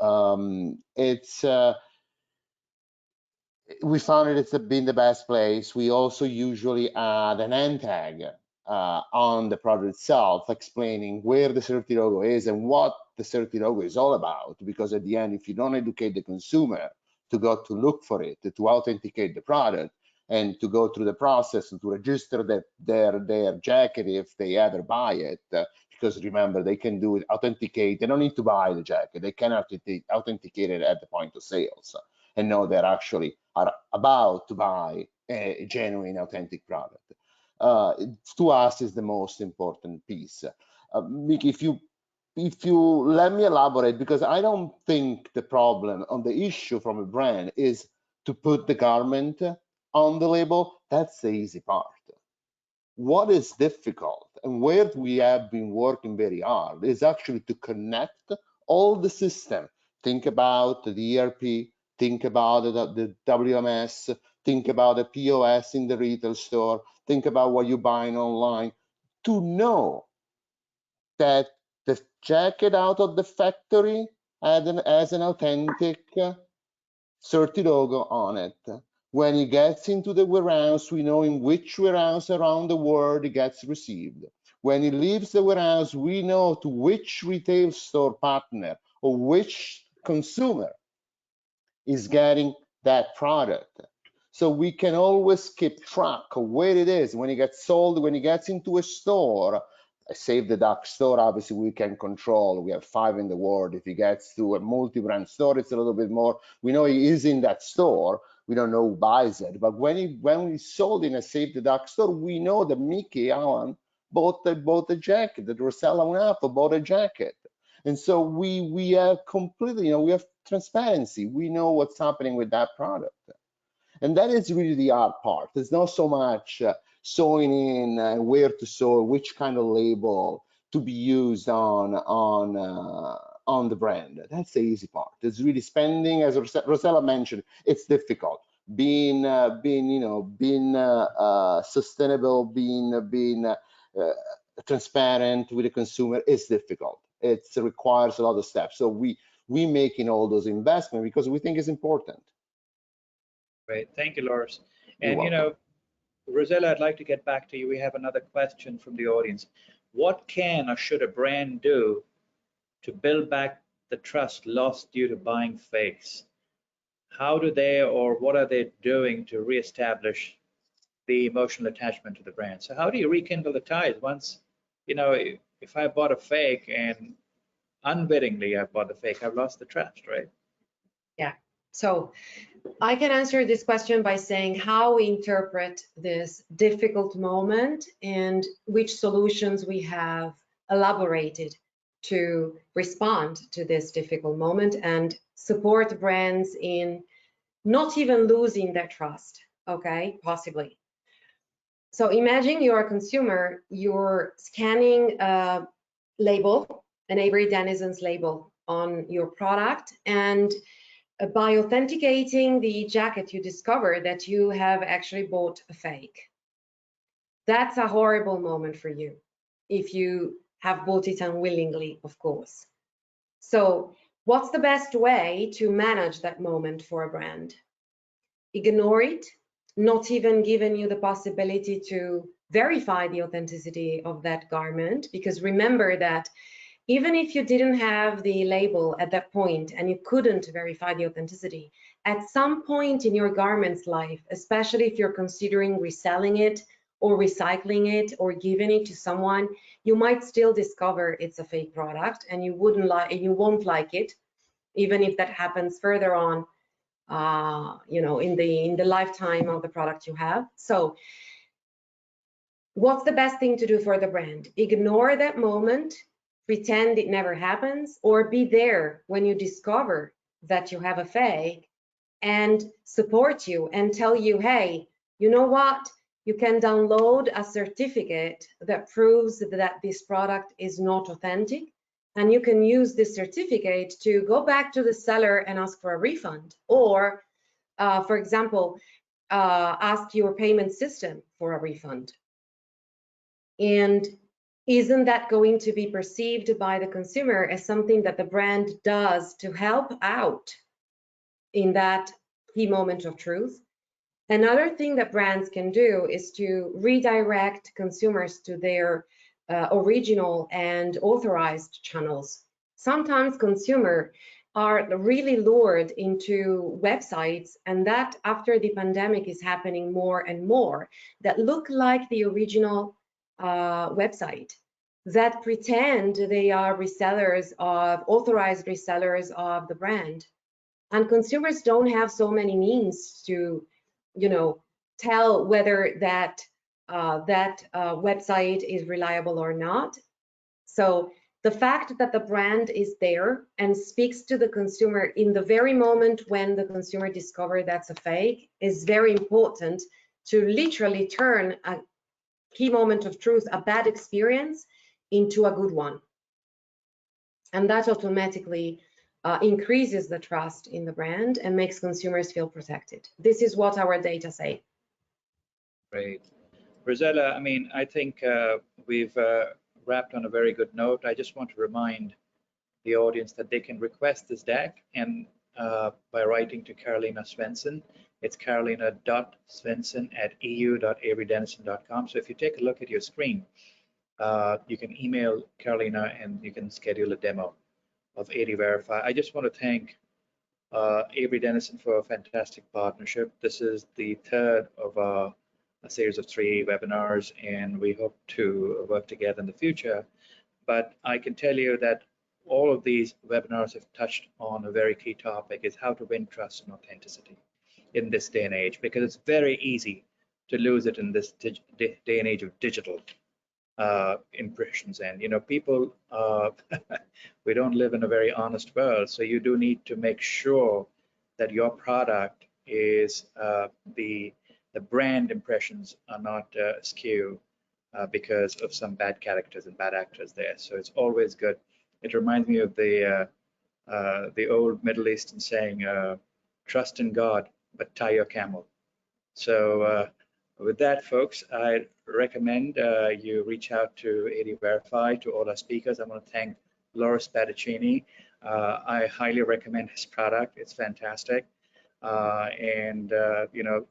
S5: We found it's been the best place. We also usually add an end tag on the product itself, explaining where the Certilogo is and what the Certilogo is all about. Because at the end, if you don't educate the consumer to go to look for it, to authenticate the product, and to go through the process and to register their jacket if they ever buy it, because remember, they can do it, authenticate. They don't need to buy the jacket. They can authenticate it at the point of sales and know they're actually are about to buy a genuine, authentic product. To us is the most important piece. Mickey, if you let me elaborate, because I don't think the problem on the issue from a brand is to put the garment on the label. That's the easy part. What is difficult and where we have been working very hard is actually to connect all the system. Think about the ERP, think about the WMS, think about the POS in the retail store, think about what you're buying online, to know that the jacket out of the factory has an authentic Certilogo on it. When it gets into the warehouse, we know in which warehouse around the world it gets received. When it leaves the warehouse, we know to which retail store partner or which consumer is getting that product. So we can always keep track of where it is when it gets sold, when it gets into a store. A Save the Duck store, obviously we can control. We have 5 in the world. If it gets to a multi-brand store, it's a little bit more. We know it is in that store. We don't know who buys it. But when it's sold in a Save the Duck store, we know that Mickey Allen bought the jacket, that Rossella Munafò bought a jacket. And so we have completely, we have transparency. We know what's happening with that product. And that is really the hard part. There's not so much sewing in where to sew, which kind of label to be used on the brand. That's the easy part. It's really spending, as Rossella mentioned, it's difficult. Being sustainable, being transparent with the consumer is difficult. It requires a lot of steps. So we making all those investments because we think it's important.
S1: Great, thank you, Loris. And Rossella, I'd like to get back to you. We have another question from the audience. What can or should a brand do to build back the trust lost due to buying fakes? How do they, or what are they doing to reestablish the emotional attachment to the brand? So how do you rekindle the ties once, if I bought a fake and unwittingly I bought the fake, I've lost the trust, right?
S4: Yeah. So I can answer this question by saying how we interpret this difficult moment and which solutions we have elaborated to respond to this difficult moment and support brands in not even losing their trust, okay, possibly. So imagine you're a consumer, you're scanning a label, an Avery Dennison's label on your product, and by authenticating the jacket, you discover that you have actually bought a fake. That's a horrible moment for you if you have bought it unwillingly, of course. So what's the best way to manage that moment for a brand? Ignore it, not even giving you the possibility to verify the authenticity of that garment, because remember that even if you didn't have the label at that point and you couldn't verify the authenticity, at some point in your garment's life, especially if you're considering reselling it or recycling it or giving it to someone, you might still discover it's a fake product and you won't like it, even if that happens further on, in the lifetime of the product you have. So what's the best thing to do for the brand? Ignore that moment, pretend it never happens, or be there when you discover that you have a fake and support you and tell you, hey, you know what? You can download a certificate that proves that this product is not authentic, and you can use this certificate to go back to the seller and ask for a refund, or, for example, ask your payment system for a refund. And isn't that going to be perceived by the consumer as something that the brand does to help out in that key moment of truth? Another thing that brands can do is to redirect consumers to their original and authorized channels. Sometimes consumers are really lured into websites, and that after the pandemic is happening more and more, that look like the original website, that pretend they are resellers of authorized resellers of the brand. And consumers don't have so many means to, tell whether that website is reliable or not. So the fact that the brand is there and speaks to the consumer in the very moment when the consumer discovers that's a fake is very important to literally turn a key moment of truth, a bad experience, into a good one. And that automatically increases the trust in the brand and makes consumers feel protected. This is what our data say.
S1: Great. Rossella, I think we've wrapped on a very good note. I just want to remind the audience that they can request this deck and by writing to Carolina Svensson. It's carolina.svensson@eu.averydennison.com. So if you take a look at your screen, you can email Carolina and you can schedule a demo of AD Verify. I just want to thank Avery Dennison for a fantastic partnership. This is the third of a series of 3 webinars, and we hope to work together in the future. But I can tell you that all of these webinars have touched on a very key topic, is how to win trust and authenticity in this day and age, because it's very easy to lose it in this day and age of digital impressions. And people, we don't live in a very honest world, so you do need to make sure that your product is the brand impressions are not askew because of some bad characters and bad actors there. So it's always good. It reminds me of the old Middle Eastern saying, trust in God, but tie your camel. So with that, folks, I recommend you reach out to AD Verify, to all our speakers. I want to thank Laura Spadaccini. I highly recommend his product. It's fantastic.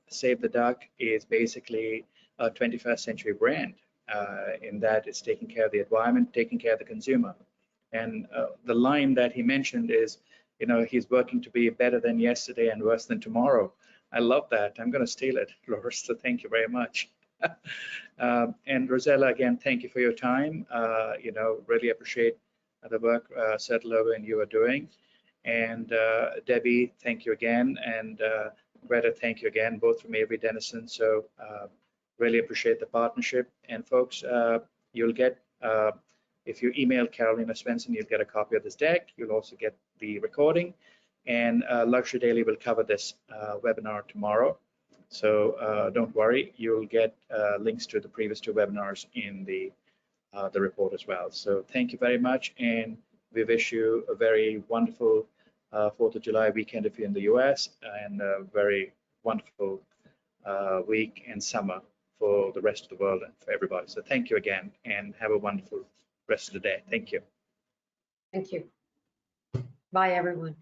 S1: Save the Duck is basically a 21st century brand in that it's taking care of the environment, taking care of the consumer. And the line that he mentioned is, he's working to be better than yesterday and worse than tomorrow. I love that. I'm going to steal it, Laura, so thank you very much. And Rossella, again, thank you for your time. Really appreciate the work Certilogo and you are doing. And Debbie, thank you again. And Greta, thank you again, both from Avery Dennison. So really appreciate the partnership. And folks, you'll get, if you email Carolina Svensson, you'll get a copy of this deck. You'll also get the recording. And Luxury Daily will cover this webinar tomorrow. So don't worry, you'll get links to the previous 2 webinars in the report as well. So thank you very much, and we wish you a very wonderful 4th of July weekend if you're in the US, and a very wonderful week and summer for the rest of the world and for everybody. So thank you again, and have a wonderful rest of the day. Thank you.
S4: Thank you. Bye, everyone.